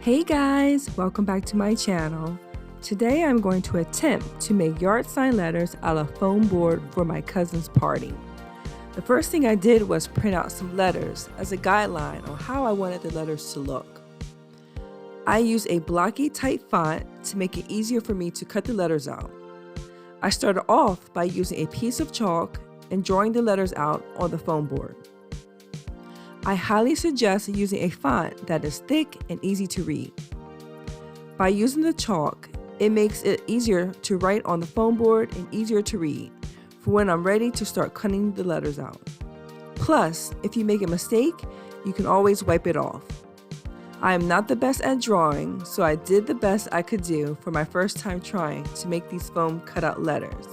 Hey guys, welcome back to my channel. Today I'm going to attempt to make yard sign letters out of foam board for my cousin's party. The first thing I did was print out some letters as a guideline on how I wanted the letters to look. I used a blocky type font to make it easier for me to cut the letters out. I started off by using a piece of chalk and drawing the letters out on the foam board. I highly suggest using a font that is thick and easy to read. By using the chalk, it makes it easier to write on the foam board and easier to read for when I'm ready to start cutting the letters out. Plus, if you make a mistake, you can always wipe it off. I am not the best at drawing, so I did the best I could do for my first time trying to make these foam cutout letters.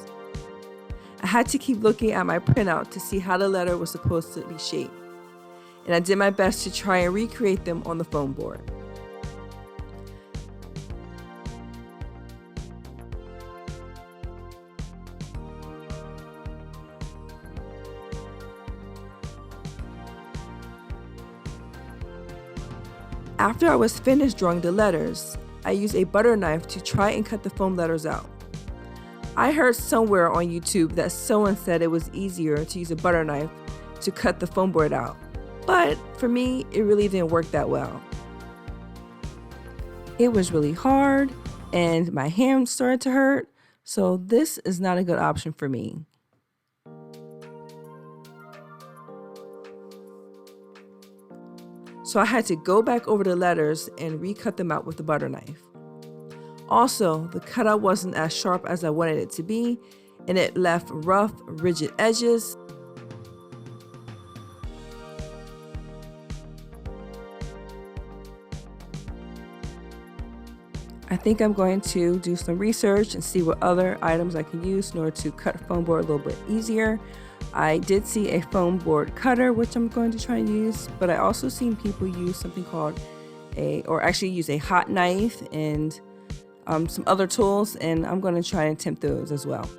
I had to keep looking at my printout to see how the letter was supposed to be shaped, and I did my best to try and recreate them on the foam board. After I was finished drawing the letters, I used a butter knife to try and cut the foam letters out. I heard somewhere on YouTube that someone said it was easier to use a butter knife to cut the foam board out. But for me, it really didn't work that well. It was really hard and my hand started to hurt, so this is not a good option for me. So I had to go back over the letters and recut them out with the butter knife. Also, the cutout wasn't as sharp as I wanted it to be, and it left rough, rigid edges. I think I'm going to do some research and see what other items I can use in order to cut foam board a little bit easier. I did see a foam board cutter, which I'm going to try and use, but I also seen people use something called use a hot knife and some other tools, and I'm going to try and attempt those as well.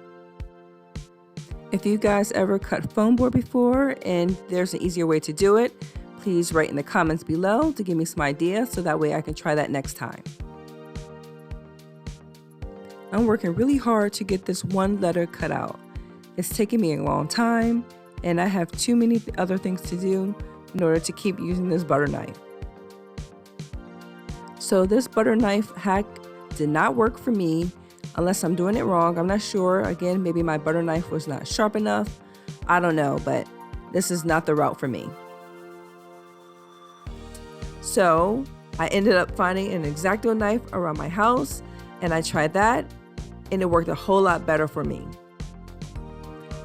If you guys ever cut foam board before and there's an easier way to do it, please write in the comments below to give me some ideas so that way I can try that next time. I'm working really hard to get this one letter cut out. It's taking me a long time, and I have too many other things to do in order to keep using this butter knife. So this butter knife hack did not work for me unless I'm doing it wrong. I'm not sure. Again, maybe my butter knife was not sharp enough. I don't know, but this is not the route for me. So I ended up finding an X-Acto knife around my house, and I tried that, and it worked a whole lot better for me.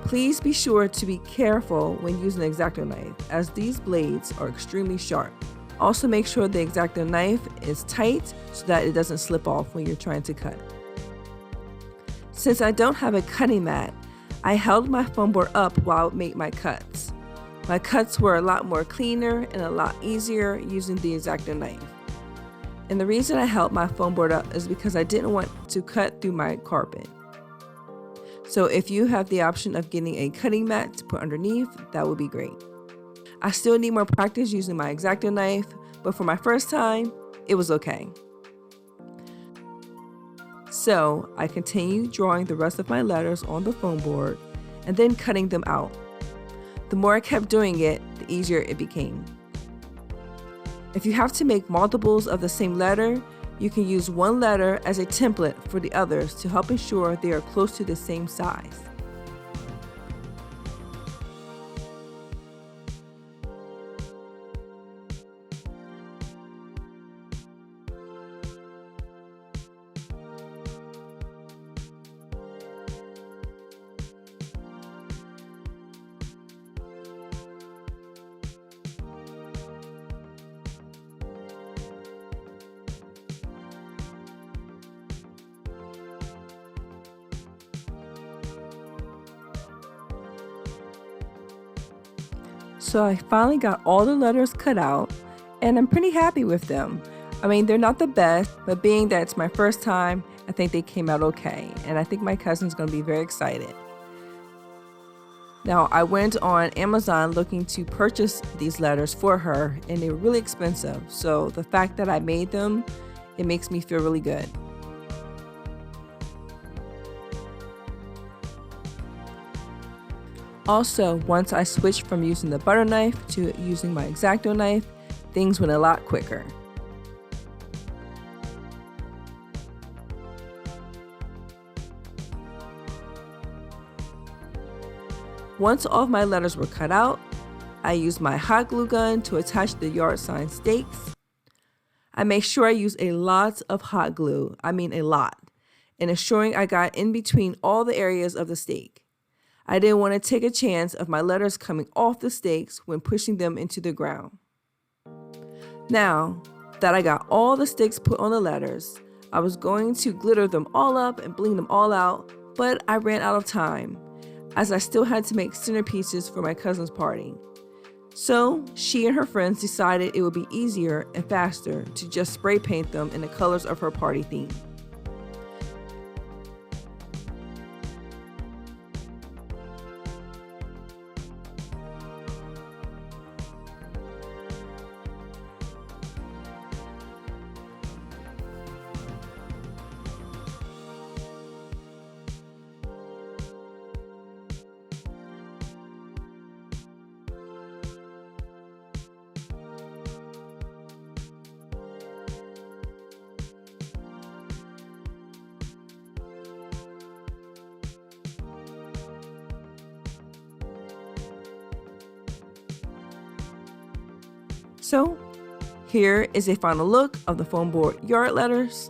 Please be sure to be careful when using an X-Acto knife, as these blades are extremely sharp. Also make sure the X-Acto knife is tight so that it doesn't slip off when you're trying to cut. Since I don't have a cutting mat, I held my foam board up while I made my cuts. My cuts were a lot more cleaner and a lot easier using the X-Acto knife. And the reason I held my foam board up is because I didn't want to cut through my carpet. So if you have the option of getting a cutting mat to put underneath, that would be great. I still need more practice using my X-Acto knife, but for my first time, it was okay. So I continued drawing the rest of my letters on the foam board and then cutting them out. The more I kept doing it, the easier it became. If you have to make multiples of the same letter, you can use one letter as a template for the others to help ensure they are close to the same size. So I finally got all the letters cut out, and I'm pretty happy with them. I mean, they're not the best, but being that it's my first time, I think they came out okay, and I think my cousin's going to be very excited. Now, I went on Amazon looking to purchase these letters for her, and they were really expensive, so the fact that I made them, it makes me feel really good. Also, once I switched from using the butter knife to using my X-Acto knife, things went a lot quicker. Once all of my letters were cut out, I used my hot glue gun to attach the yard sign stakes. I make sure I use a lot of hot glue, I mean a lot, and ensuring I got in between all the areas of the stake. I didn't want to take a chance of my letters coming off the stakes when pushing them into the ground. Now that I got all the stakes put on the letters, I was going to glitter them all up and bling them all out, but I ran out of time, as I still had to make centerpieces for my cousin's party. So she and her friends decided it would be easier and faster to just spray paint them in the colors of her party theme. So here is a final look of the foam board yard letters.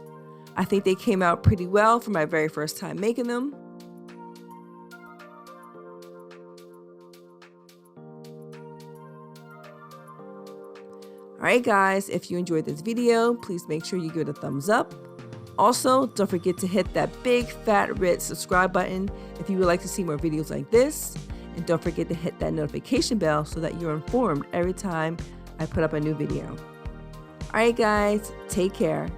I think they came out pretty well for my very first time making them. Alright guys, if you enjoyed this video, please make sure you give it a thumbs up. Also, don't forget to hit that big fat red subscribe button if you would like to see more videos like this. And don't forget to hit that notification bell so that you're informed every time I put up a new video. Alright guys, take care.